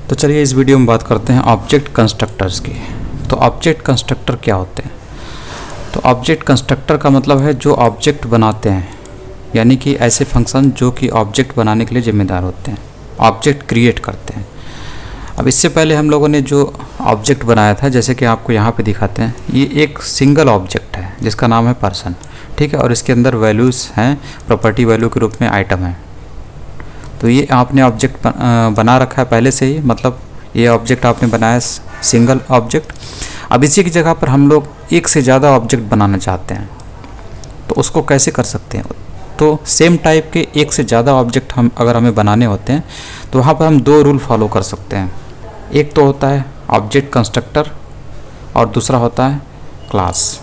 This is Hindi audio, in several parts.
तो चलिए इस वीडियो में बात करते हैं ऑब्जेक्ट कंस्ट्रक्टर्स की। तो ऑब्जेक्ट कंस्ट्रक्टर क्या होते हैं? तो ऑब्जेक्ट कंस्ट्रक्टर का मतलब है जो ऑब्जेक्ट बनाते हैं, यानी कि ऐसे फंक्शन जो कि ऑब्जेक्ट बनाने के लिए जिम्मेदार होते हैं, ऑब्जेक्ट क्रिएट करते हैं। अब इससे पहले हम लोगों ने जो ऑब्जेक्ट बनाया था, जैसे कि आपको यहाँ पे दिखाते हैं, ये एक सिंगल ऑब्जेक्ट है जिसका नाम है पर्सन, ठीक है। और इसके अंदर वैल्यूज़ हैं, प्रॉपर्टी वैल्यू के रूप में आइटम है। तो ये आपने ऑब्जेक्ट बना रखा है पहले से ही, मतलब ये ऑब्जेक्ट आपने बनाया सिंगल ऑब्जेक्ट। अब इसी की जगह पर हम लोग एक से ज़्यादा ऑब्जेक्ट बनाना चाहते हैं, तो उसको कैसे कर सकते हैं? तो सेम टाइप के एक से ज़्यादा ऑब्जेक्ट हम अगर हमें बनाने होते हैं तो वहाँ पर हम दो रूल फॉलो कर सकते हैं। एक तो होता है ऑब्जेक्ट कंस्ट्रक्टर और दूसरा होता है क्लास।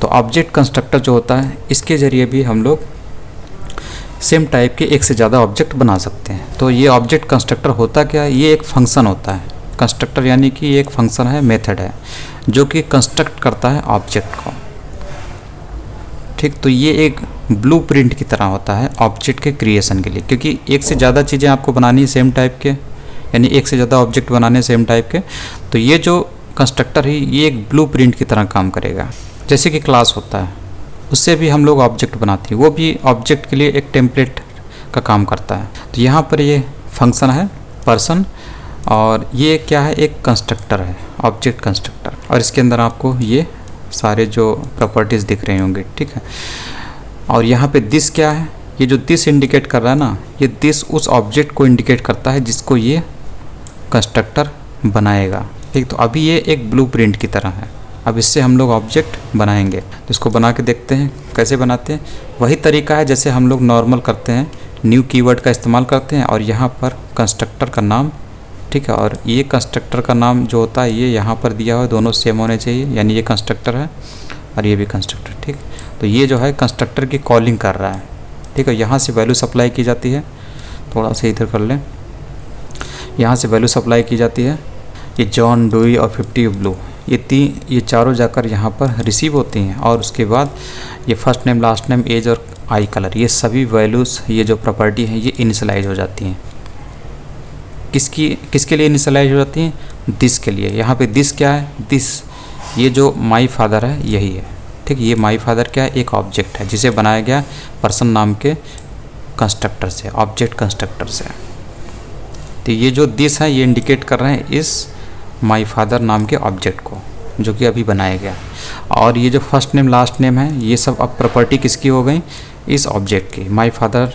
तो ऑब्जेक्ट कंस्ट्रक्टर जो होता है, इसके ज़रिए भी हम लोग सेम टाइप के एक से ज़्यादा ऑब्जेक्ट बना सकते हैं। तो ये ऑब्जेक्ट कंस्ट्रक्टर होता क्या है? ये एक फंक्शन होता है। कंस्ट्रक्टर यानी कि ये एक फंक्शन है, मेथड है, जो कि कंस्ट्रक्ट करता है ऑब्जेक्ट को, ठीक। तो ये एक ब्लूप्रिंट की तरह होता है ऑब्जेक्ट के क्रिएशन के लिए, क्योंकि एक से ज़्यादा चीज़ें आपको बनानी है सेम टाइप के, यानी एक से ज़्यादा ऑब्जेक्ट बनाने सेम टाइप के। तो ये जो कंस्ट्रक्टर है ये एक ब्लूप्रिंट की तरह काम करेगा। जैसे कि क्लास होता है, उससे भी हम लोग ऑब्जेक्ट बनाते हैं, वो भी ऑब्जेक्ट के लिए एक टेम्पलेट का काम करता है। तो यहाँ पर ये फंक्शन है पर्सन, और ये क्या है? एक कंस्ट्रक्टर है, ऑब्जेक्ट कंस्ट्रक्टर। और इसके अंदर आपको ये सारे जो प्रॉपर्टीज़ दिख रहे होंगे, ठीक है। और यहाँ पे दिस क्या है? ये जो दिस इंडिकेट कर रहा है ना, ये दिस उस ऑब्जेक्ट को इंडिकेट करता है जिसको ये कंस्ट्रक्टर बनाएगा, ठीक। तो अभी ये एक ब्लूप्रिंट की तरह है। अब इससे हम लोग ऑब्जेक्ट बनाएंगे, तो इसको बना के देखते हैं कैसे बनाते हैं। वही तरीका है जैसे हम लोग नॉर्मल करते हैं, न्यू कीवर्ड का इस्तेमाल करते हैं और यहाँ पर कंस्ट्रक्टर का नाम, ठीक है। और ये कंस्ट्रक्टर का नाम जो होता है ये यहाँ पर दिया हुआ, दोनों सेम होने चाहिए, यानी ये कंस्ट्रक्टर है और ये भी कंस्ट्रक्टर, ठीक। तो ये जो है कंस्ट्रक्टर की कॉलिंग कर रहा है, ठीक है। यहाँ से वैल्यू सप्लाई की जाती है, थोड़ा सा इधर कर लें, यहाँ से वैल्यू सप्लाई की जाती है। ये जॉन, डूई और 50 ब्लू, ये चारों जाकर यहाँ पर रिसीव होती हैं। और उसके बाद ये first name, last name, age और आई कलर, ये सभी वैल्यूज़, ये जो प्रॉपर्टी हैं ये इनिशियलाइज हो जाती हैं। किसके लिए इनिशियलाइज हो जाती हैं? दिस के लिए। यहाँ पे दिस क्या है? दिस, ये जो माई फादर है यही है, ठीक। ये माई फादर क्या है? एक ऑब्जेक्ट है जिसे बनाया गया पर्सन नाम के कंस्ट्रक्टर से, ऑब्जेक्ट कंस्ट्रक्टर से। तो ये जो दिस है ये इंडिकेट कर रहे हैं इस माई फादर नाम के ऑब्जेक्ट को, जो कि अभी बनाया गया। और ये जो फर्स्ट नेम, लास्ट नेम है, ये सब अब प्रॉपर्टी किसकी हो गई? इस ऑब्जेक्ट की। माई फादर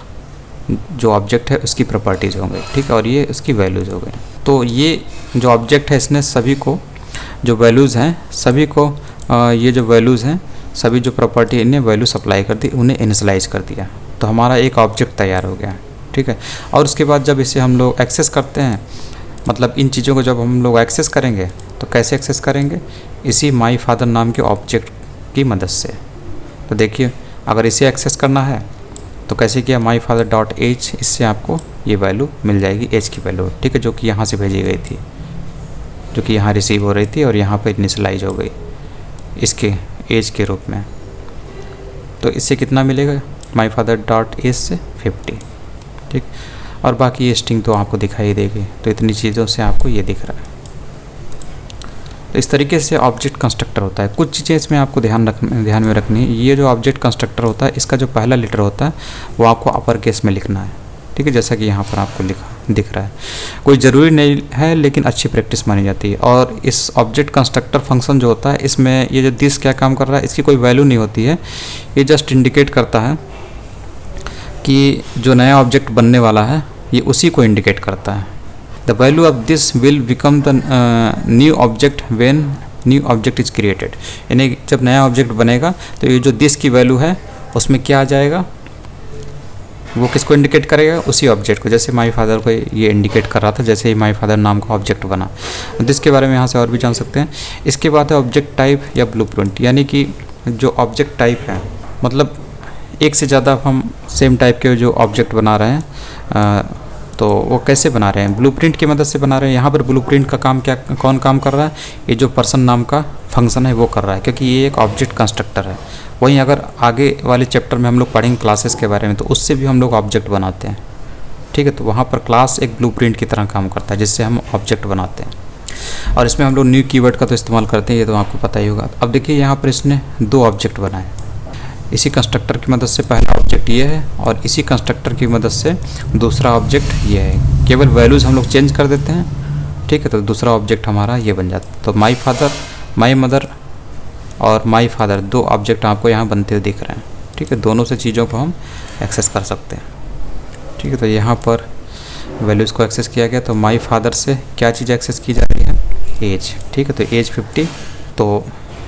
जो ऑब्जेक्ट है उसकी प्रॉपर्टीज़ हो गई, ठीक है। और ये उसकी वैल्यूज़ हो गई। तो ये जो ऑब्जेक्ट है इसने सभी को, जो वैल्यूज़ हैं सभी को, ये जो वैल्यूज़ हैं सभी जो प्रॉपर्टी इन्हें वैल्यू सप्लाई कर दी, उन्हें इनिशियलाइज कर दिया। तो हमारा एक ऑब्जेक्ट तैयार हो गया, ठीक है। और उसके बाद जब इसे हम लोग एक्सेस करते हैं, मतलब इन चीज़ों को जब हम लोग एक्सेस करेंगे तो कैसे एक्सेस करेंगे? इसी माई फादर नाम के ऑब्जेक्ट की मदद से। तो देखिए, अगर इसे एक्सेस करना है तो कैसे किया? माई फादर डॉट एज, इससे आपको ये वैल्यू मिल जाएगी, एज की वैल्यू, ठीक है, जो कि यहाँ से भेजी गई थी, जो कि यहाँ रिसीव हो रही थी और यहाँ पर इनिशियलाइज हो गई इसके एज के रूप में। तो इससे कितना मिलेगा? माई फादर डॉट एज से 50, ठीक। और बाकी ये स्ट्रिंग तो आपको दिखाई देगी। तो इतनी चीज़ों से आपको ये दिख रहा है। तो इस तरीके से ऑब्जेक्ट कंस्ट्रक्टर होता है। कुछ चीज़ें इसमें आपको ध्यान में रखनी है। ये जो ऑब्जेक्ट कंस्ट्रक्टर होता है, इसका जो पहला लेटर होता है वो आपको अपर केस में लिखना है, ठीक है, जैसा कि यहाँ पर आपको दिख रहा है। कोई ज़रूरी नहीं है, लेकिन अच्छी प्रैक्टिस मानी जाती है। और इस ऑब्जेक्ट कंस्ट्रक्टर फंक्शन जो होता है, इसमें ये जो दिस क्या काम कर रहा है, इसकी कोई वैल्यू नहीं होती है। ये जस्ट इंडिकेट करता है कि जो नया ऑब्जेक्ट बनने वाला है ये उसी को इंडिकेट करता है। The value of this will become the new object when new object is created, यानी जब नया ऑब्जेक्ट बनेगा तो ये जो दिस की वैल्यू है उसमें क्या आ जाएगा? वो किसको इंडिकेट करेगा? उसी ऑब्जेक्ट को। जैसे माई फादर को ये इंडिकेट कर रहा था, जैसे ही माई फादर नाम का ऑब्जेक्ट बना। दिस के बारे में यहाँ से और भी जान सकते हैं। इसके बाद है ऑब्जेक्ट टाइप या ब्लूप्रिंट, यानी कि जो ऑब्जेक्ट टाइप है, मतलब एक से ज़्यादा हम सेम टाइप के जो ऑब्जेक्ट बना रहे हैं, तो वो कैसे बना रहे हैं? ब्लूप्रिंट की मदद से बना रहे हैं। यहाँ पर ब्लूप्रिंट का काम कौन काम कर रहा है? ये जो पर्सन नाम का फंक्शन है वो कर रहा है, क्योंकि ये एक ऑब्जेक्ट कंस्ट्रक्टर है। वहीं अगर आगे वाले चैप्टर में हम लोग पढ़ेंगे क्लासेस के बारे में, तो उससे भी हम लोग ऑब्जेक्ट बनाते हैं, ठीक है। तो वहाँ पर क्लास एक ब्लूप्रिंट की तरह काम करता है जिससे हम ऑब्जेक्ट बनाते हैं, और इसमें हम लोग न्यू कीवर्ड का तो इस्तेमाल करते हैं, ये तो आपको पता ही होगा। अब देखिए यहाँ पर इसने 2 ऑब्जेक्ट बनाए, इसी कंस्ट्रक्टर की मदद से पहला ऑब्जेक्ट ये है और इसी कंस्ट्रक्टर की मदद से दूसरा ऑब्जेक्ट ये है। केवल वैल्यूज़ हम लोग चेंज कर देते हैं, ठीक है। तो दूसरा ऑब्जेक्ट हमारा ये बन जाता है। तो माई फादर, माई मदर और माई फादर 2 ऑब्जेक्ट आपको यहाँ बनते हुए दिख रहे हैं, ठीक है। दोनों से चीज़ों को हम एक्सेस कर सकते हैं, ठीक है। तो यहाँ पर वैल्यूज़ को एक्सेस किया गया, तो माई फादर से क्या चीज़ एक्सेस की जा रही है, एज, ठीक है। तो एज 50, तो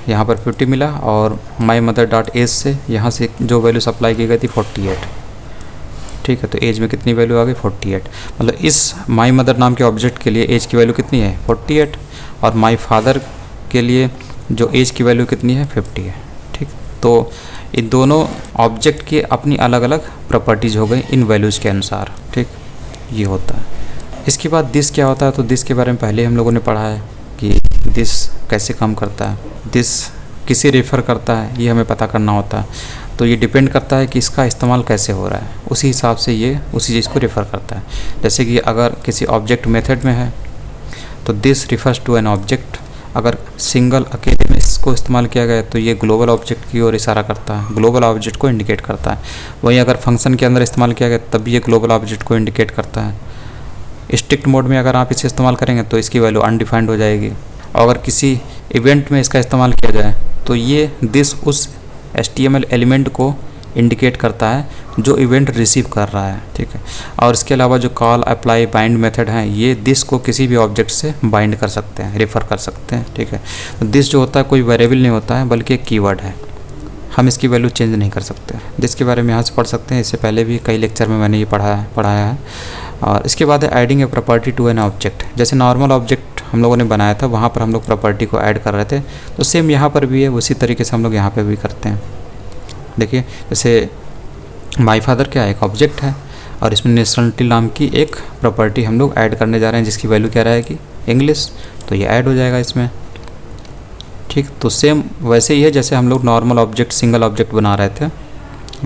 यहाँ पर 50 मिला, और माई मदर डॉट एज से यहाँ से जो वैल्यू सप्लाई की गई थी 48, ठीक है। तो एज में कितनी वैल्यू आ गई, 48। मतलब इस माई मदर नाम के ऑब्जेक्ट के लिए एज की वैल्यू कितनी है, 48, और माई फादर के लिए जो एज की वैल्यू कितनी है, 50 है, ठीक। तो इन दोनों ऑब्जेक्ट की अपनी अलग अलग प्रॉपर्टीज़ हो गई इन वैल्यूज़ के अनुसार, ठीक, ये होता है। इसके बाद दिस क्या होता है, तो दिस के बारे में पहले हम लोगों ने पढ़ा है कि दिस कैसे काम करता है, दिस किसे रेफ़र करता है ये हमें पता करना होता है। तो ये डिपेंड करता है कि इसका इस्तेमाल कैसे हो रहा है, उसी हिसाब से ये उसी चीज़ को रेफ़र करता है। जैसे कि अगर किसी ऑब्जेक्ट मेथड में है तो this refers to an object, अगर सिंगल अकेले में इसको इस्तेमाल किया गया तो ये ग्लोबल ऑब्जेक्ट की ओर इशारा करता है, ग्लोबल ऑब्जेक्ट को इंडिकेट करता है। वहीं अगर फंक्शन के अंदर इस्तेमाल किया गया तब भी ये ग्लोबल ऑब्जेक्ट को इंडिकेट करता है। स्ट्रिक्ट मोड में अगर आप इसे इस्तेमाल करेंगे तो इसकी वैल्यू अनडिफाइंड हो जाएगी, और अगर किसी इवेंट में इसका इस्तेमाल किया जाए तो ये दिस उस HTML एलिमेंट को इंडिकेट करता है जो इवेंट रिसीव कर रहा है, ठीक है। और इसके अलावा जो कॉल, अप्लाई, बाइंड मेथड हैं ये दिस को किसी भी ऑब्जेक्ट से बाइंड कर सकते हैं, रेफ़र कर सकते हैं, ठीक है। तो दिस जो होता है कोई वेरिएबल नहीं होता है बल्कि एक कीवर्ड है, हम इसकी वैल्यू चेंज नहीं कर सकते। दिस के बारे में यहाँ से पढ़ सकते हैं, इससे पहले भी कई लेक्चर में मैंने ये पढ़ाया है। और इसके बाद है adding a property to an object. जैसे नॉर्मल ऑब्जेक्ट हम लोगों ने बनाया था वहाँ पर हम लोग प्रॉपर्टी को ऐड कर रहे थे, तो सेम यहाँ पर भी है, उसी तरीके से हम लोग यहाँ पर भी करते हैं। देखिए जैसे माई फादर क्या है, एक ऑब्जेक्ट है, और इसमें नेशनलिटी नाम की एक प्रॉपर्टी हम लोग ऐड करने जा रहे हैं जिसकी वैल्यू क्या रहेगी, इंग्लिश, तो ये ऐड हो जाएगा इसमें, ठीक। तो सेम वैसे ही है जैसे हम लोग नॉर्मल ऑब्जेक्ट, सिंगल ऑब्जेक्ट बना रहे थे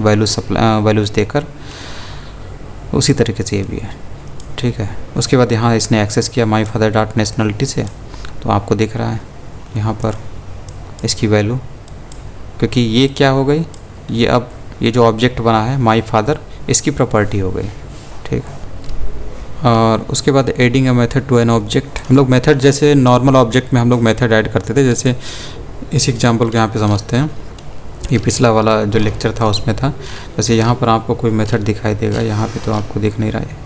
वैल्यूज़ देकर, उसी तरीके से ये भी है, ठीक है। उसके बाद यहाँ इसने एक्सेस किया माई फादर डॉट नेशनलिटी से, तो आपको दिख रहा है यहाँ पर इसकी वैल्यू, क्योंकि ये क्या हो गई, ये अब ये जो ऑब्जेक्ट बना है माई फादर इसकी प्रॉपर्टी हो गई, ठीक। और उसके बाद adding a method to an object, हम लोग मेथड जैसे नॉर्मल ऑब्जेक्ट में हम लोग मेथड ऐड करते थे, जैसे इस एग्जांपल को यहाँ पे समझते हैं। ये पिछला वाला जो लेक्चर था उसमें था, जैसे यहाँ पर आपको कोई मेथड दिखाई देगा, यहाँ पे तो आपको दिख नहीं रहा है,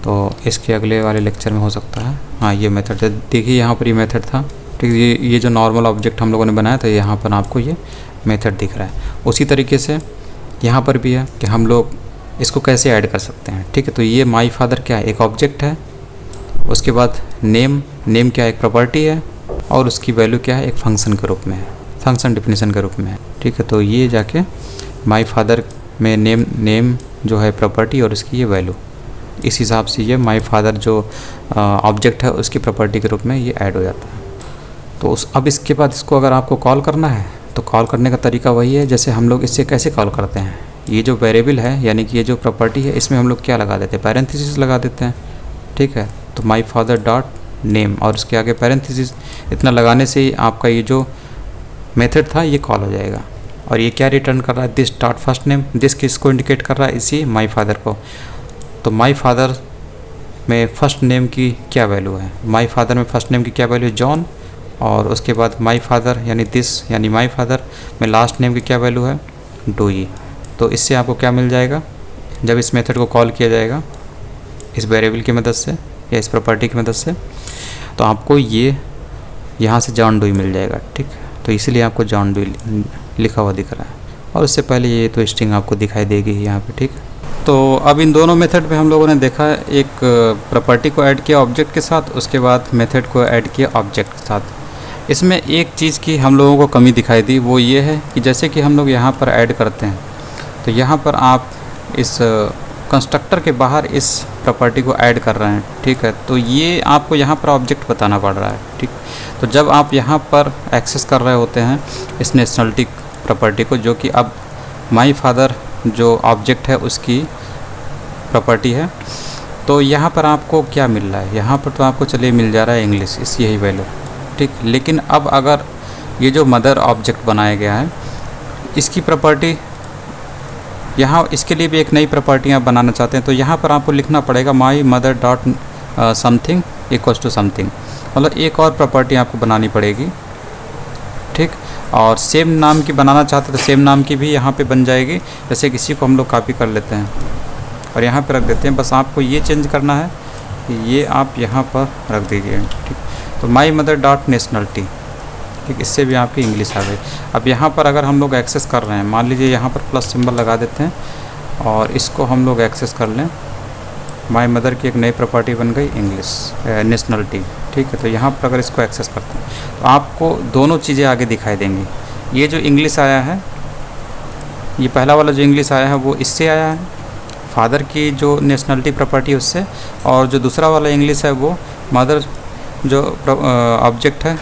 तो इसके अगले वाले लेक्चर में हो सकता है। हाँ ये मेथड देखिए, यहाँ पर ये मेथड था, ठीक। ये जो नॉर्मल ऑब्जेक्ट हम लोगों ने बनाया था यहाँ पर आपको ये मेथड दिख रहा है। उसी तरीके से यहाँ पर भी है कि हम लोग इसको कैसे ऐड कर सकते हैं, ठीक है। तो ये माई फादर क्या है, एक ऑब्जेक्ट है, उसके बाद नेम क्या है, एक प्रॉपर्टी है, और उसकी वैल्यू क्या है, एक फंक्शन के रूप में है, फंक्शन डिफिनीशन के रूप में है, ठीक है। तो ये जाके माई फादर में नेम जो है प्रॉपर्टी और उसकी ये वैल्यू, इस हिसाब से ये माई फादर जो ऑब्जेक्ट है उसकी प्रॉपर्टी के रूप में ये ऐड हो जाता है। तो अब इसके बाद इसको अगर आपको कॉल करना है तो कॉल करने का तरीका वही है जैसे हम लोग इससे कैसे कॉल करते हैं। ये जो वेरिएबल है यानी कि ये जो प्रॉपर्टी है इसमें हम लोग क्या लगा देते हैं, पैरेंथेसिस लगा देते हैं, ठीक है। तो माई फादर डॉट नेम और उसके आगे पैरेंथेसिस, इतना लगाने से ही आपका ये जो मेथड था ये कॉल हो जाएगा। और ये क्या रिटर्न कर रहा है, this dot first name, this किसको इंडिकेट कर रहा है, इसी माई फादर को। तो माई फादर में फर्स्ट नेम की क्या वैल्यू है, माई फादर में फर्स्ट नेम की क्या वैल्यू है, जॉन, और उसके बाद माई फादर यानी दिस यानी माई फादर में लास्ट नेम की क्या वैल्यू है, डोई। तो इससे आपको क्या मिल जाएगा, जब इस मेथड को कॉल किया जाएगा इस वेरिएबल की मदद से या इस प्रॉपर्टी की मदद से, तो आपको ये यहाँ से जॉन डोई मिल जाएगा, ठीक। तो इसीलिए आपको जॉन डोई लिखा हुआ दिख रहा है, और उससे पहले ये तो स्ट्रिंग आपको दिखाई देगी यहाँ पे, ठीक। तो अब इन दोनों मेथड में हम लोगों ने देखा, एक प्रॉपर्टी को ऐड किया ऑब्जेक्ट के साथ, उसके बाद मेथड को ऐड किया ऑब्जेक्ट के साथ। इसमें एक चीज़ की हम लोगों को कमी दिखाई दी, वो ये है कि जैसे कि हम लोग यहाँ पर ऐड करते हैं तो यहाँ पर आप इस कंस्ट्रक्टर के बाहर इस प्रॉपर्टी को ऐड कर रहे हैं, ठीक है। तो ये आपको यहाँ पर ऑब्जेक्ट बताना पड़ रहा है, ठीक। तो जब आप यहाँ पर एक्सेस कर रहे होते हैं इस नेशनलिटी प्रॉपर्टी को, जो कि अब माई फादर जो ऑब्जेक्ट है उसकी प्रॉपर्टी है, तो यहाँ पर आपको क्या मिल रहा है, यहाँ पर तो आपको चलिए मिल जा रहा है इंग्लिश, इस यही वैल्यू, ठीक। लेकिन अब अगर ये जो मदर ऑब्जेक्ट बनाया गया है इसकी प्रॉपर्टी, यहाँ इसके लिए भी एक नई प्रॉपर्टी आप बनाना चाहते हैं, तो यहाँ पर आपको लिखना पड़ेगा my mother dot something equals to something, मतलब एक और प्रॉपर्टी आपको बनानी पड़ेगी, ठीक। और सेम नाम की बनाना चाहते हैं तो सेम नाम की भी यहाँ पे बन जाएगी। जैसे किसी को हम लोग कॉपी कर लेते हैं और यहाँ पे रख देते हैं, बस आपको ये चेंज करना है कि ये आप यहाँ पर रख दीजिए, ठीक। तो माई मदर डॉट नेशनलिटी, ठीक, इससे भी आपकी इंग्लिश आ गई। अब यहाँ पर अगर हम लोग एक्सेस कर रहे हैं, मान लीजिए यहाँ पर प्लस सिंबल लगा देते हैं और इसको हम लोग एक्सेस कर लें, माई मदर की एक नई प्रॉपर्टी बन गई इंग्लिश नेशनलिटी, ठीक है। तो यहाँ पर अगर इसको एक्सेस करते हैं तो आपको दोनों चीज़ें आगे दिखाई देंगी। ये जो इंग्लिश आया है, ये पहला वाला जो इंग्लिश आया है वो इससे आया है, फादर की जो नेशनलिटी प्रॉपर्टी उससे, और जो दूसरा वाला इंग्लिश है वो मदर जो ऑब्जेक्ट है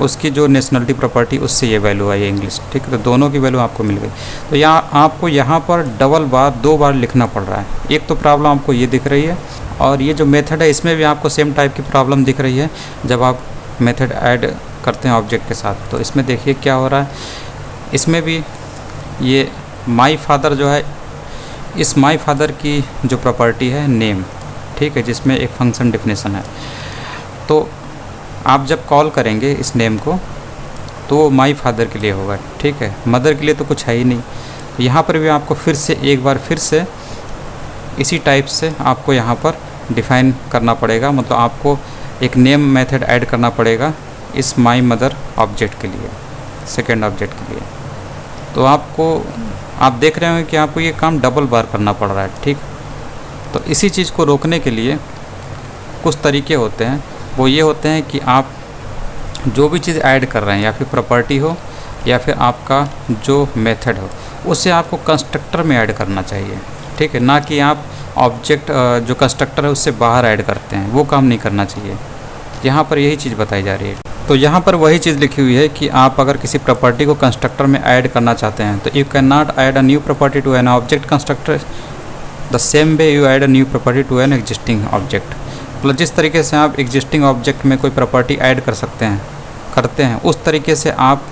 उसकी जो नेशनलिटी प्रॉपर्टी उससे ये वैल्यू आई है इंग्लिश, ठीक है। तो दोनों की वैल्यू आपको मिल गई। तो यहाँ आपको यहाँ पर डबल बार 2 बार लिखना पड़ रहा है। एक तो प्रॉब्लम आपको ये दिख रही है, और ये जो मेथड है इसमें भी आपको सेम टाइप की प्रॉब्लम दिख रही है जब आप मेथड ऐड करते हैं ऑब्जेक्ट के साथ। तो इसमें देखिए क्या हो रहा है, इसमें भी ये माई फादर जो है, इस माई फादर की जो प्रॉपर्टी है नेम, ठीक है, जिसमें एक फंक्शन डेफिनेशन है। तो आप जब कॉल करेंगे इस नेम को तो वो माई फादर के लिए होगा, ठीक है, मदर के लिए तो कुछ है ही नहीं। तो यहाँ पर भी आपको फिर से एक बार फिर से इसी टाइप से आपको यहाँ पर डिफ़ाइन करना पड़ेगा, मतलब आपको एक नेम मेथड ऐड करना पड़ेगा इस माई मदर ऑब्जेक्ट के लिए, सेकेंड ऑब्जेक्ट के लिए। तो आपको, आप देख रहे होंगे कि आपको ये काम डबल बार करना पड़ रहा है, ठीक। तो इसी चीज़ को रोकने के लिए कुछ तरीके होते हैं, वो ये होते हैं कि आप जो भी चीज़ ऐड कर रहे हैं, या फिर प्रॉपर्टी हो या फिर आपका जो मेथड हो, उसे आपको कंस्ट्रक्टर में ऐड करना चाहिए, ठीक है, ना कि आप ऑब्जेक्ट जो कंस्ट्रक्टर है उससे बाहर ऐड करते हैं, वो काम नहीं करना चाहिए। यहाँ पर यही चीज़ बताई जा रही है। तो यहाँ पर वही चीज़ लिखी हुई है कि आप अगर किसी प्रॉपर्टी को कंस्ट्रक्टर में ऐड करना चाहते हैं तो you can not add a new property to an object constructor the same way you add a new property to an existing object. मतलब जिस तरीके से आप एग्जिस्टिंग ऑब्जेक्ट में कोई प्रॉपर्टी ऐड करते हैं उस तरीके से आप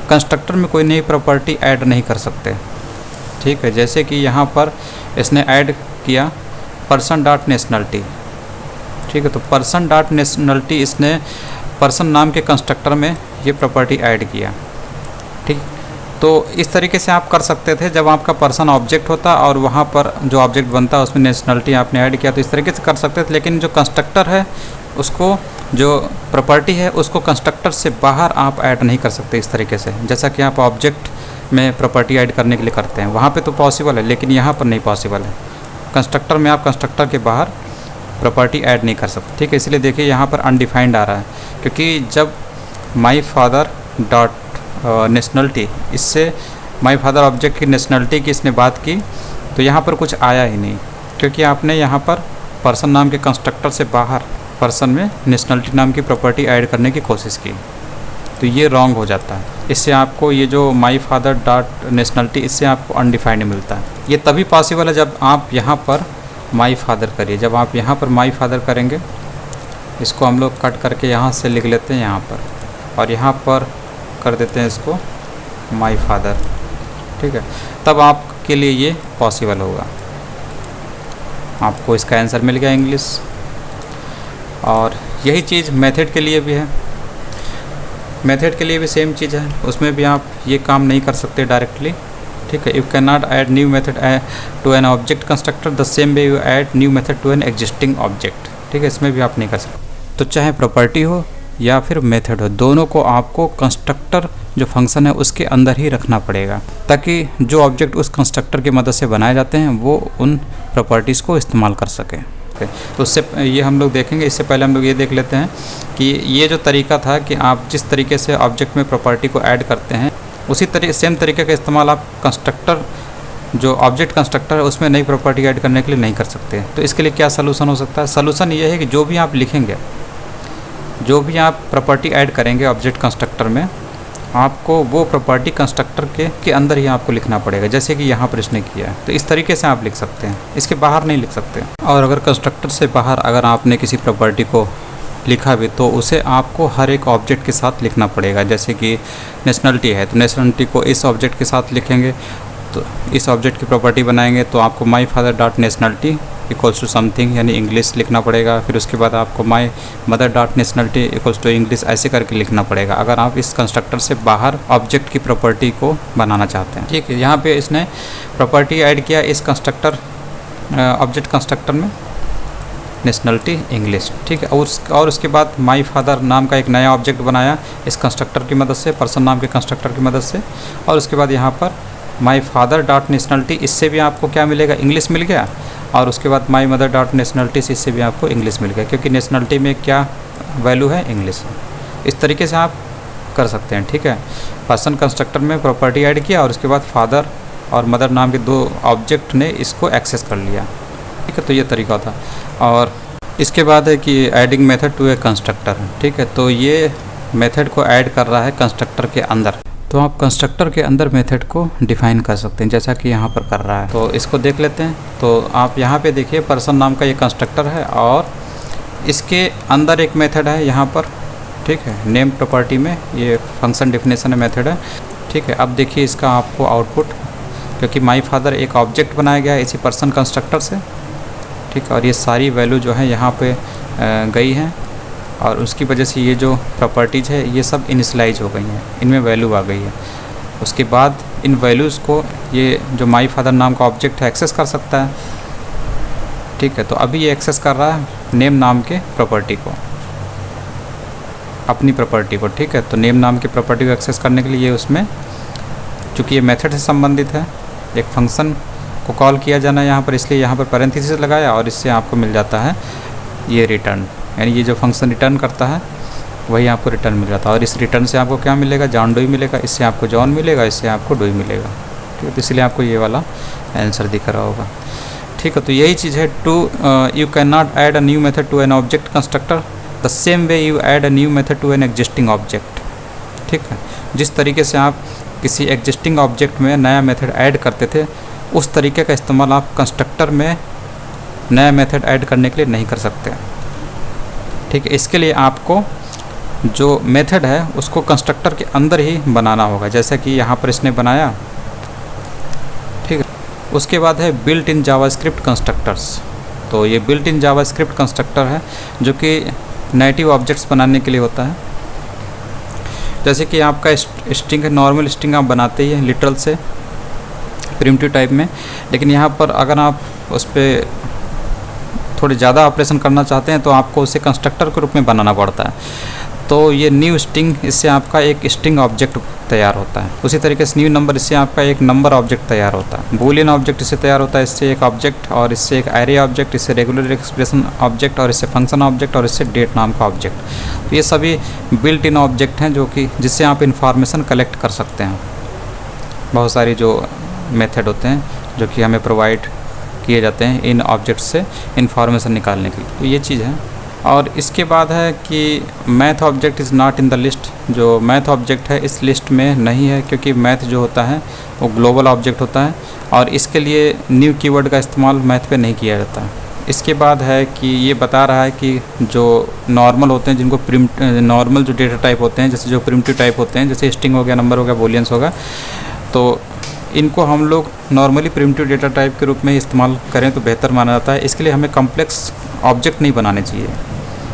कंस्ट्रक्टर में कोई नई प्रॉपर्टी ऐड नहीं कर सकते, ठीक है। जैसे कि यहाँ पर इसने ऐड किया पर्सन डॉट नेशनलिटी, ठीक है। तो पर्सन डॉट नेशनलिटी इसने पर्सन नाम के कंस्ट्रक्टर में ये प्रॉपर्टी ऐड किया, ठीक। तो इस तरीके से आप कर सकते थे जब आपका पर्सन ऑब्जेक्ट होता और वहाँ पर जो ऑब्जेक्ट बनता उसमें नेशनलिटी आपने ऐड किया, तो इस तरीके से कर सकते थे। लेकिन जो कंस्ट्रक्टर है उसको, जो प्रॉपर्टी है उसको कंस्ट्रक्टर से बाहर आप ऐड नहीं कर सकते इस तरीके से, जैसा कि आप ऑब्जेक्ट में प्रॉपर्टी ऐड करने के लिए करते हैं। वहाँ पे तो पॉसिबल है, लेकिन यहाँ पर नहीं पॉसिबल है। कंस्ट्रक्टर में आप कंस्ट्रक्टर के बाहर प्रॉपर्टी ऐड नहीं कर सकते, ठीक है। इसलिए देखिए यहाँ पर अनडिफाइंड आ रहा है, क्योंकि जब माई फादर डॉट नेशनलिटी, इससे माई फादर ऑब्जेक्ट की नेशनलिटी की इसने बात की, तो यहाँ पर कुछ आया ही नहीं, क्योंकि आपने यहाँ पर पर्सन नाम के कंस्ट्रक्टर से बाहर पर्सन में नेशनलिटी नाम की प्रॉपर्टी ऐड करने की कोशिश की। तो ये रॉन्ग हो जाता है। इससे आपको ये जो माई फादर डॉट नेशनलिटी, इससे आपको अनडिफाइंड मिलता है। ये तभी पॉसिबल है जब आप यहाँ पर माई फादर करिए। जब आप यहाँ पर माई फादर करेंगे, इसको हम लोग कट करके यहाँ से लिख लेते हैं यहाँ पर, और यहाँ पर कर देते हैं इसको माई फादर, ठीक है। तब आपके लिए ये पॉसिबल होगा। आपको इसका आंसर मिल गया इंग्लिश। और यही चीज़ मेथड के लिए भी है। मेथड के लिए भी सेम चीज़ है, उसमें भी आप ये काम नहीं कर सकते डायरेक्टली, ठीक है। You can not add new method to an object constructor the same way you add new method to an existing object, ठीक है। इसमें भी आप नहीं कर सकते। तो चाहे प्रॉपर्टी हो या फिर मेथड हो, दोनों को आपको कंस्ट्रक्टर जो फंक्शन है उसके अंदर ही रखना पड़ेगा, ताकि जो ऑब्जेक्ट उस कंस्ट्रक्टर की मदद से बनाए जाते हैं वो उन प्रॉपर्टीज़ को इस्तेमाल कर सकें। तो उससे ये हम लोग देखेंगे। इससे पहले हम लोग ये देख लेते हैं कि ये जो तरीका था कि आप जिस तरीके से ऑब्जेक्ट में प्रॉपर्टी को ऐड करते हैं, उसी सेम तरीके का इस्तेमाल आप कंस्ट्रक्टर, जो ऑब्जेक्ट कंस्ट्रक्टर है उसमें नई प्रॉपर्टी ऐड करने के लिए नहीं कर सकते। तो इसके लिए क्या सलूशन हो सकता है? सलूशन ये है कि जो भी आप लिखेंगे, जो भी आप प्रॉपर्टी ऐड करेंगे ऑब्जेक्ट कंस्ट्रक्टर में, आपको वो प्रॉपर्टी कंस्ट्रक्टर के अंदर ही आपको लिखना पड़ेगा, जैसे कि यहाँ पर इसने किया है। तो इस तरीके से आप लिख सकते हैं, इसके बाहर नहीं लिख सकते। और अगर कंस्ट्रक्टर से बाहर अगर आपने किसी प्रॉपर्टी को लिखा भी तो उसे आपको हर एक ऑब्जेक्ट के साथ लिखना पड़ेगा। जैसे कि नेशनलिटी है तो नेशनलिटी को इस ऑब्जेक्ट के साथ लिखेंगे, तो इस ऑब्जेक्ट की प्रॉपर्टी बनाएंगे तो आपको my father dot nationality equals to something यानी इंग्लिश लिखना पड़ेगा। फिर उसके बाद आपको my mother dot nationality equals to English ऐसे करके लिखना पड़ेगा अगर आप इस कंस्ट्रक्टर से बाहर ऑब्जेक्ट की प्रॉपर्टी को बनाना चाहते हैं। ठीक है, यहाँ पे इसने प्रॉपर्टी ऐड किया इस कंस्ट्रक्टर ऑब्जेक्ट कंस्ट्रक्टर में, नेशनलिटी इंग्लिश। ठीक है, और उसके बाद माई फादर नाम का एक नया ऑब्जेक्ट बनाया इस कंस्ट्रक्टर की मदद से, पर्सन नाम के कंस्ट्रक्टर की मदद से। और उसके बाद यहाँ पर माई फादर डॉट नेशनलिटी, इससे भी आपको क्या मिलेगा, इंग्लिश मिल गया। और उसके बाद माई मदर डॉट नेशनलिटी, इससे भी आपको इंग्लिश मिल गया, क्योंकि नेशनलिटी में क्या वैल्यू है, इंग्लिश। इस तरीके से आप कर सकते हैं। ठीक है, पर्सन कंस्ट्रक्टर में प्रॉपर्टी ऐड किया और उसके बाद फादर और मदर नाम के दो ऑब्जेक्ट ने इसको एक्सेस कर लिया। ठीक है, तो ये तरीका था। और इसके बाद है कि adding method to a constructor. ठीक है, तो ये मेथड को ऐड कर रहा है कंस्ट्रक्टर के अंदर। तो आप कंस्ट्रक्टर के अंदर मेथड को डिफाइन कर सकते हैं, जैसा कि यहाँ पर कर रहा है। तो इसको देख लेते हैं। तो आप यहाँ पे देखिए, पर्सन नाम का ये कंस्ट्रक्टर है और इसके अंदर एक मेथड है यहाँ पर। ठीक है, नेम प्रॉपर्टी में ये फंक्शन डिफिनेशन मेथड है। ठीक है, अब देखिए इसका आपको आउटपुट, क्योंकि माई फादर एक ऑब्जेक्ट बनाया गया है इसी पर्सन कंस्ट्रक्टर से। ठीक है, और ये सारी वैल्यू जो है यहाँ पे गई हैं और उसकी वजह से ये जो प्रॉपर्टीज़ है ये सब इनिशलाइज हो गई हैं, इनमें वैल्यू आ गई है। उसके बाद इन वैल्यूज़ को ये जो माई फादर नाम का ऑब्जेक्ट है एक्सेस कर सकता है। ठीक है, तो अभी ये एक्सेस कर रहा है नेम नाम के प्रॉपर्टी को, अपनी प्रॉपर्टी को। ठीक है, तो नेम नाम की प्रॉपर्टी को एक्सेस करने के लिए उसमें, चूँकि ये मेथड से संबंधित है, एक फंक्शन को कॉल किया जाना है यहाँ पर, इसलिए यहाँ पर पैरेंथेसिस लगाया और इससे आपको मिल जाता है ये रिटर्न, यानी ये जो फंक्शन रिटर्न करता है वही आपको रिटर्न मिल जाता है। और इस रिटर्न से आपको क्या मिलेगा, जॉन डोई मिलेगा, इससे आपको जॉन मिलेगा, इससे आपको डोई मिलेगा। ठीक है, तो इसलिए आपको ये वाला आंसर दिख रहा होगा। ठीक है, तो यही चीज़ है two you can not add a new method to an object constructor the same way you add a new method to an existing object. ठीक है, जिस तरीके से आप किसी एग्जिस्टिंग ऑब्जेक्ट में नया मेथड ऐड करते थे, उस तरीके का इस्तेमाल आप कंस्ट्रक्टर में नया मेथड ऐड करने के लिए नहीं कर सकते। ठीक है, इसके लिए आपको जो मेथड है उसको कंस्ट्रक्टर के अंदर ही बनाना होगा, जैसा कि यहाँ पर इसने बनाया। ठीक है, उसके बाद है बिल्ट इन जावास्क्रिप्ट कंस्ट्रक्टर्स। तो ये बिल्ट इन जावास्क्रिप्ट कंस्ट्रक्टर है जो कि नेटिव ऑब्जेक्ट्स बनाने के लिए होता है। जैसे कि आपका स्ट्रिंग है, नॉर्मल स्ट्रिंग आप बनाते ही हैं लिटरल से प्रिमिटिव टाइप में, लेकिन यहाँ पर अगर आप उस पर थोड़े ज़्यादा ऑपरेशन करना चाहते हैं तो आपको उसे कंस्ट्रक्टर के रूप में बनाना पड़ता है। तो ये न्यू स्ट्रिंग, इससे आपका एक स्ट्रिंग ऑब्जेक्ट तैयार होता है। उसी तरीके से न्यू नंबर, इससे आपका एक नंबर ऑब्जेक्ट तैयार होता है। बूलियन ऑब्जेक्ट इससे तैयार होता है, इससे एक ऑब्जेक्ट, और इससे एक एरे ऑब्जेक्ट, इससे रेगुलर एक्सप्रेशन ऑब्जेक्ट, और इससे फंक्शन ऑब्जेक्ट, और इससे डेट नाम का ऑब्जेक्ट। तो ये सभी बिल्ट इन ऑब्जेक्ट हैं जो कि जिससे आप इंफॉर्मेशन कलेक्ट कर सकते हैं। बहुत सारी जो मेथड होते हैं जो कि हमें प्रोवाइड किए जाते हैं इन ऑब्जेक्ट से इंफॉर्मेशन निकालने की, तो ये चीज़ है। और इसके बाद है कि math object is not in the list. जो मैथ ऑब्जेक्ट है इस लिस्ट में नहीं है, क्योंकि मैथ जो होता है वो ग्लोबल ऑब्जेक्ट होता है और इसके लिए न्यू कीवर्ड का इस्तेमाल मैथ पे नहीं किया जाता है। इसके बाद है कि ये बता रहा है कि जो नॉर्मल होते हैं, जिनको नॉर्मल जो डेटा टाइप होते हैं, जैसे जो प्रिमिटिव टाइप होते हैं, जैसे स्ट्रिंग हो गया, नंबर हो गया, बूलियंस होगा, तो इनको हम लोग नॉर्मली प्रिमिटिव डेटा टाइप के रूप में इस्तेमाल करें तो बेहतर माना जाता है। इसके लिए हमें कॉम्प्लेक्स ऑब्जेक्ट नहीं बनाने चाहिए।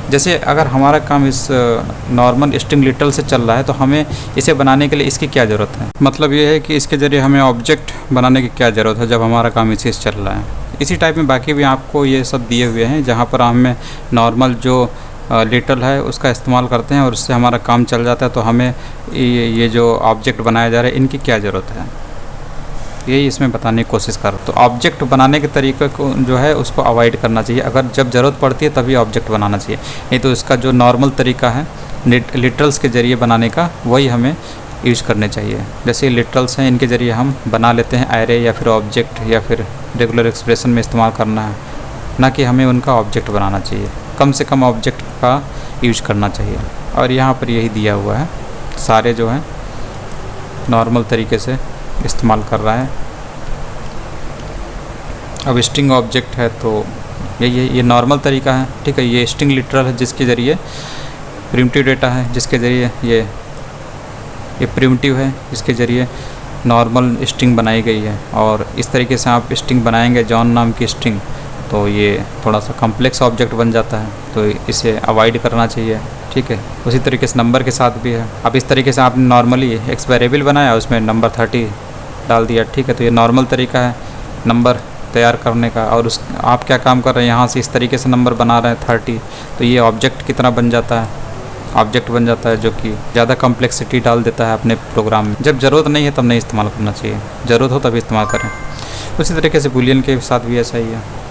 जैसे अगर हमारा काम इस नॉर्मल स्ट्रिंग लिटरल से चल रहा है तो हमें इसे बनाने के लिए इसकी क्या ज़रूरत है, मतलब ये है कि इसके ज़रिए हमें ऑब्जेक्ट बनाने की क्या ज़रूरत है जब हमारा काम इसी से चल रहा है। इसी टाइप में बाकी भी आपको ये सब दिए हुए हैं, जहाँ पर हमें नॉर्मल जो लिटरल है उसका इस्तेमाल करते हैं और उससे हमारा काम चल जाता है। तो हमें ये जो ऑब्जेक्ट बनाया जा रहा है इनकी क्या ज़रूरत है, यही इसमें बताने की कोशिश कर। तो ऑब्जेक्ट बनाने के तरीके को जो है उसको अवॉइड करना चाहिए। अगर जब ज़रूरत पड़ती है तभी ऑब्जेक्ट बनाना चाहिए, नहीं तो इसका जो नॉर्मल तरीका है लिटरल्स के ज़रिए बनाने का, वही हमें यूज करने चाहिए। जैसे लिटरल्स हैं, इनके ज़रिए हम बना लेते हैं एरे या फिर ऑब्जेक्ट या फिर रेगुलर एक्सप्रेशन में इस्तेमाल करना है, ना कि हमें उनका ऑब्जेक्ट बनाना चाहिए। कम से कम ऑब्जेक्ट का यूज करना चाहिए। और यहाँ पर यही दिया हुआ है, सारे जो हैं नॉर्मल तरीके से इस्तेमाल कर रहा है। अब स्ट्रिंग ऑब्जेक्ट है तो ये नॉर्मल तरीका है, ठीक है। ये स्ट्रिंग लिटरल है जिसके ज़रिए प्रिमिटिव डेटा है, जिसके ज़रिए ये प्रिमिटिव है जिसके ज़रिए नॉर्मल स्ट्रिंग बनाई गई है। और इस तरीके से आप स्ट्रिंग बनाएंगे जॉन नाम की स्ट्रिंग, तो ये थोड़ा सा कॉम्प्लेक्स ऑब्जेक्ट बन जाता है, तो इसे अवॉइड करना चाहिए, ठीक है। उसी तरीके से नंबर के साथ भी है। अब इस तरीके से आपने नॉर्मली एक वेरिएबल बनाया, उसमें नंबर 30 डाल दिया, ठीक है। तो ये नॉर्मल तरीका है नंबर तैयार करने का। और उस आप क्या काम कर रहे हैं, यहाँ से इस तरीके से नंबर बना रहे हैं 30, तो ये ऑब्जेक्ट की तरह बन जाता है, ऑब्जेक्ट बन जाता है जो कि ज़्यादा कॉम्प्लेक्सिटी डाल देता है अपने प्रोग्राम में। जब ज़रूरत नहीं है तब नहीं इस्तेमाल करना चाहिए, ज़रूरत हो तभी इस्तेमाल करें। उसी तरीके से बूलियन के साथ भी ऐसा ही है।